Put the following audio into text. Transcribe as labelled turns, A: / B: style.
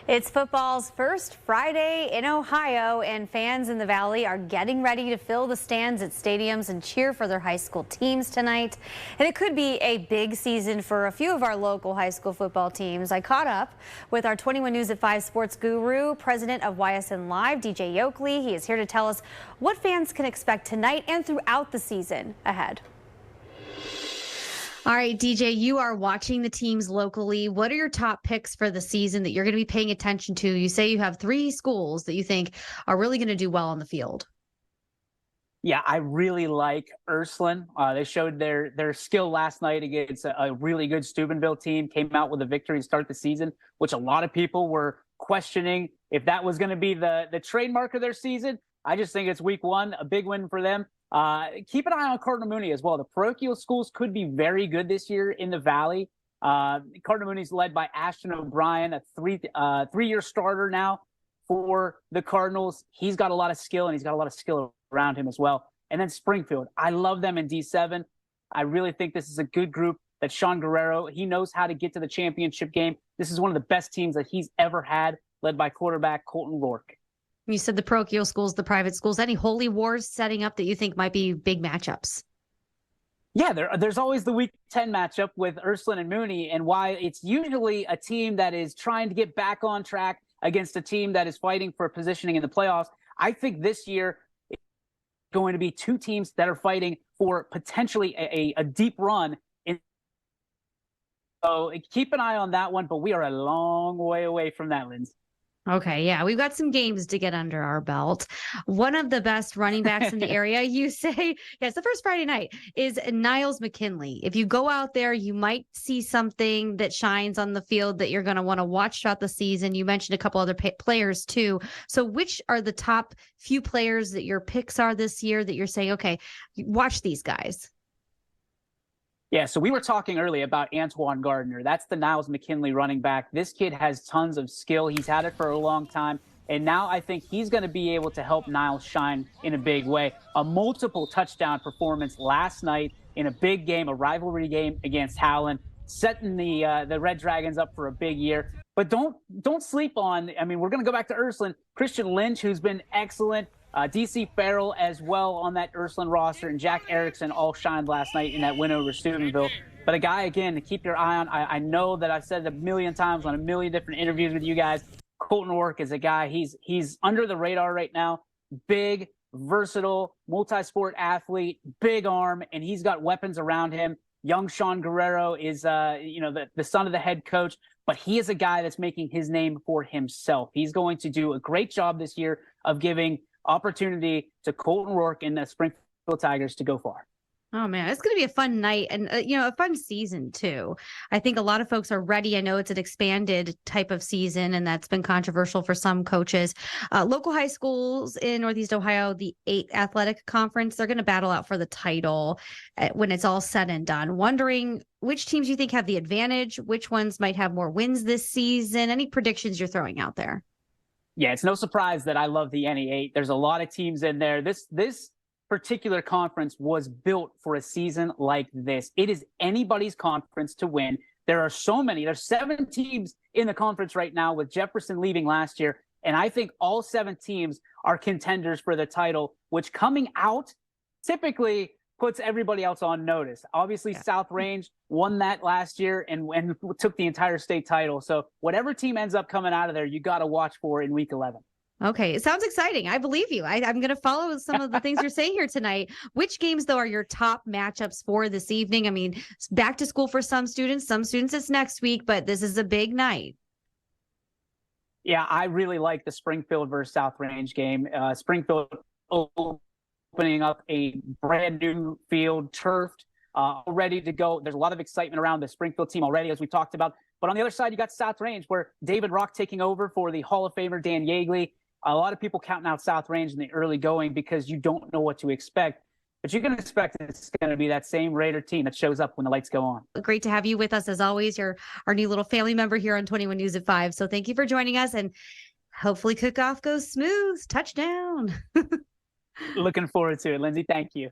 A: It's football's first Friday in Ohio, and fans in the Valley are getting ready to fill the stands at stadiums and cheer for their high school teams tonight. And it could be a big season for a few of our local high school football teams. I caught up with our 21 News at 5 sports guru, president of YSN Live, DJ Yokley. He is here to tell us what fans can expect tonight and throughout the season ahead. All right, DJ, you are watching the teams locally. What are your top picks for the season that you're going to be paying attention to? You say you have 3 schools that you think are really going to do well on the field.
B: Yeah, I really like Ursuline. They showed their skill last night against a really good Steubenville team, came out with a victory to start the season, which a lot of people were questioning if that was going to be the trademark of their season. I just think it's week 1, a big win for them. Keep an eye on Cardinal Mooney as well. The parochial schools could be very good this year in the Valley. Cardinal Mooney's led by Ashton O'Brien, a three-year starter now for the Cardinals. He's got a lot of skill, and he's got a lot of skill around him as well. And then Springfield, I love them in D7. I really think this is a good group that Sean Guerrero, he knows how to get to the championship game. This is one of the best teams that he's ever had, led by quarterback Colton Rourke.
A: You said the parochial schools, the private schools. Any holy wars setting up that you think might be big matchups?
B: Yeah, there's always the Week 10 matchup with Ursuline and Mooney, and why it's usually a team that is trying to get back on track against a team that is fighting for positioning in the playoffs. I think this year it's going to be 2 teams that are fighting for potentially a deep run. So keep an eye on that one, but we are a long way away from that, Lindsay.
A: Okay, yeah, we've got some games to get under our belt. One of the best running backs in the area, you say, yes, the first Friday night, is Niles McKinley. If you go out there, you might see something that shines on the field that you're going to want to watch throughout the season. You mentioned a couple other players too. So which are the top few players that your picks are this year that you're saying, okay, watch these guys?
B: Yeah, so we were talking earlier about Antoine Gardner. That's the Niles McKinley running back. This kid has tons of skill. He's had it for a long time. And now I think he's going to be able to help Niles shine in a big way. A multiple touchdown performance last night in a big game, a rivalry game against Howland, setting the Red Dragons up for a big year. But don't sleep on, I mean, we're going to go back to Ursuline. Christian Lynch, who's been excellent. DC Farrell as well on that Ursuline roster, and Jack Erickson all shined last night in that win over Steubenville. But a guy, again, to keep your eye on. I know that I've said it a million times on a million different interviews with you guys. Colton Rourke is a guy. He's under the radar right now. Big, versatile, multi-sport athlete, big arm, and he's got weapons around him. Young Sean Guerrero is, the son of the head coach, but he is a guy that's making his name for himself. He's going to do a great job this year of giving opportunity to Colton Rourke and the Springfield Tigers to go far.
A: Oh man, it's going to be a fun night and a fun season too. I think a lot of folks are ready. I know it's an expanded type of season, and that's been controversial for some coaches. Local high schools in Northeast Ohio, the 8 athletic conference, they're going to battle out for the title when it's all said and done. Wondering which teams you think have the advantage, which ones might have more wins this season. Any predictions you're throwing out there?
B: Yeah, it's no surprise that I love the NE8. There's a lot of teams in there. This particular conference was built for a season like this. It is anybody's conference to win. There are so many. There's 7 teams in the conference right now, with Jefferson leaving last year. And I think all 7 teams are contenders for the title, which coming out typically puts everybody else on notice. Obviously, South Range won that last year and took the entire state title. So whatever team ends up coming out of there, you got to watch for in week 11.
A: Okay. It sounds exciting. I believe you. I'm going to follow some of the things you're saying here tonight. Which games, though, are your top matchups for this evening? I mean, it's back to school for some students. Some students it's next week, but this is a big night.
B: Yeah, I really like the Springfield versus South Range game. Springfield opening up a brand new field, turfed, ready to go. There's a lot of excitement around the Springfield team already, as we talked about. But on the other side, you got South Range, where David Rock taking over for the Hall of Famer Dan Yeagley. A lot of people counting out South Range in the early going because you don't know what to expect. But you can expect it's going to be that same Raider team that shows up when the lights go on.
A: Great to have you with us as always. You're our new little family member here on 21 News at 5. So thank you for joining us, and hopefully kickoff goes smooth. Touchdown.
B: Looking forward to it, Lindsay. Thank you.